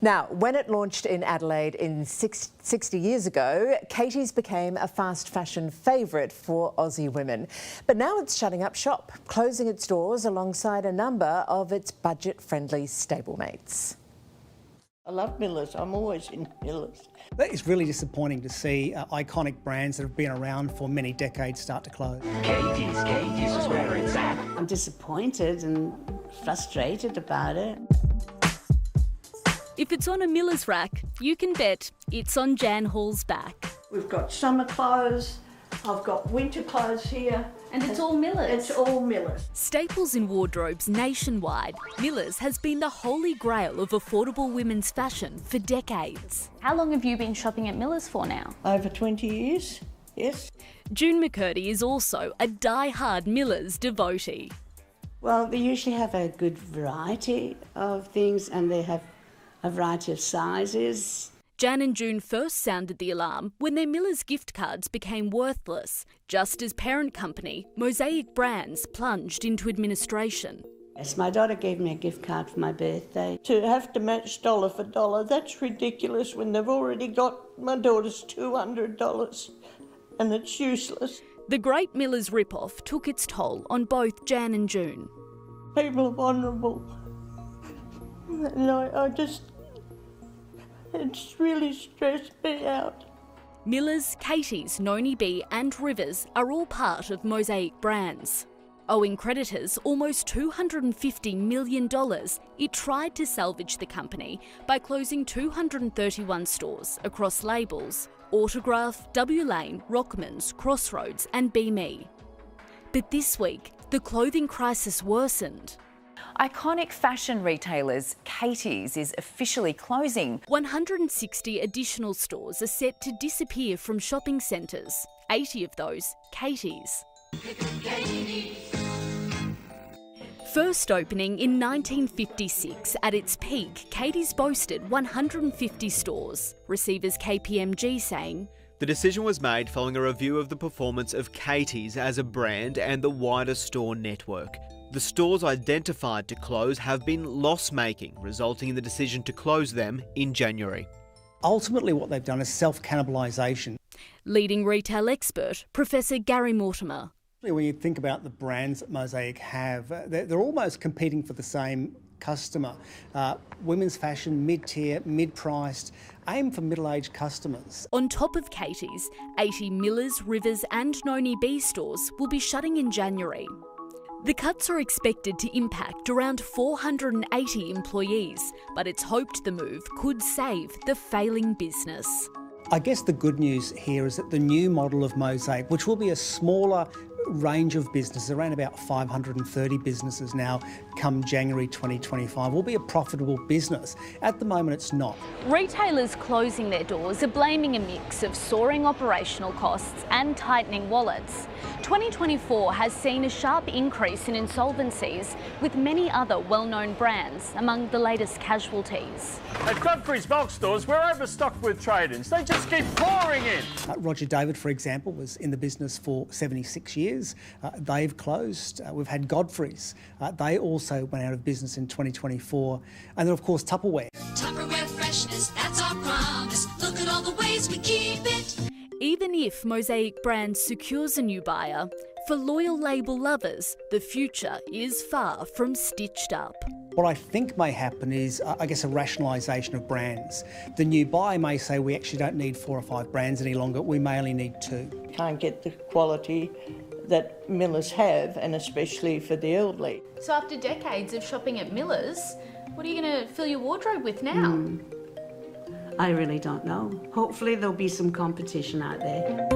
Now, when it launched in Adelaide 60 years ago, Katie's became a fast fashion favourite for Aussie women. But now it's shutting up shop, closing its doors alongside a number of its budget-friendly stablemates. I love Miller's. I'm always in Miller's. It's really disappointing to see iconic brands that have been around for many decades start to close. Katie's is where it's at. I'm disappointed and frustrated about it. If it's on a Miller's rack, you can bet it's on Jan Hall's back. We've got summer clothes, I've got winter clothes here. And it's all Miller's? It's all Miller's. Staples in wardrobes nationwide, Miller's has been the holy grail of affordable women's fashion for decades. How long have you been shopping at Miller's for now? Over 20 years, yes. June McCurdy is also a die-hard Miller's devotee. Well, they usually have a good variety of things and they have a variety of sizes. Jan and June first sounded the alarm when their Miller's gift cards became worthless, just as parent company Mosaic Brands plunged into administration. Yes, my daughter gave me a gift card for my birthday. To have to match dollar for dollar, that's ridiculous when they've already got my daughter's $200 and it's useless. The great Miller's rip-off took its toll on both Jan and June. People are vulnerable. And it's really stressed me out. Miller's, Katie's, Noni B and Rivers are all part of Mosaic Brands. Owing creditors almost $250 million, it tried to salvage the company by closing 231 stores across labels, Autograph, W Lane, Rockman's, Crossroads and Be Me. But this week, the clothing crisis worsened. Iconic fashion retailers Katie's is officially closing. 160 additional stores are set to disappear from shopping centres, 80 of those Katie's. First opening in 1956, at its peak, Katie's boasted 150 stores. Receivers KPMG saying, "The decision was made following a review of the performance of Katie's as a brand and the wider store network. The stores identified to close have been loss-making, resulting in the decision to close them in January." Ultimately, what they've done is self-cannibalisation. Leading retail expert, Professor Gary Mortimer. When you think about the brands that Mosaic have, they're almost competing for the same customer. Women's fashion, mid-tier, mid-priced, aim for middle-aged customers. On top of Katie's, 80 Miller's, Rivers and Noni B stores will be shutting in January. The cuts are expected to impact around 480 employees, but it's hoped the move could save the failing business. I guess the good news here is that the new model of Mosaic, which will be a smaller range of businesses, around about 530 businesses now come January 2025, will be a profitable business. At the moment it's not. Retailers closing their doors are blaming a mix of soaring operational costs and tightening wallets. 2024 has seen a sharp increase in insolvencies, with many other well-known brands among the latest casualties. At Godfrey's bulk stores, we're overstocked with trade-ins. They just keep pouring in. Roger David, for example, was in the business for 76 years. They've closed. We've had Godfrey's. They also went out of business in 2024. And then, of course, Tupperware. Tupperware freshness, that's our promise. Look at all the ways we keep it. Even if Mosaic Brands secures a new buyer, for loyal label lovers, the future is far from stitched up. What I think may happen is, I guess, a rationalisation of brands. The new buyer may say we actually don't need 4 or 5 brands any longer, we may only need 2. Can't get the quality that Miller's have, and especially for the elderly. So after decades of shopping at Miller's, what are you going to fill your wardrobe with now? I really don't know. Hopefully there'll be some competition out there.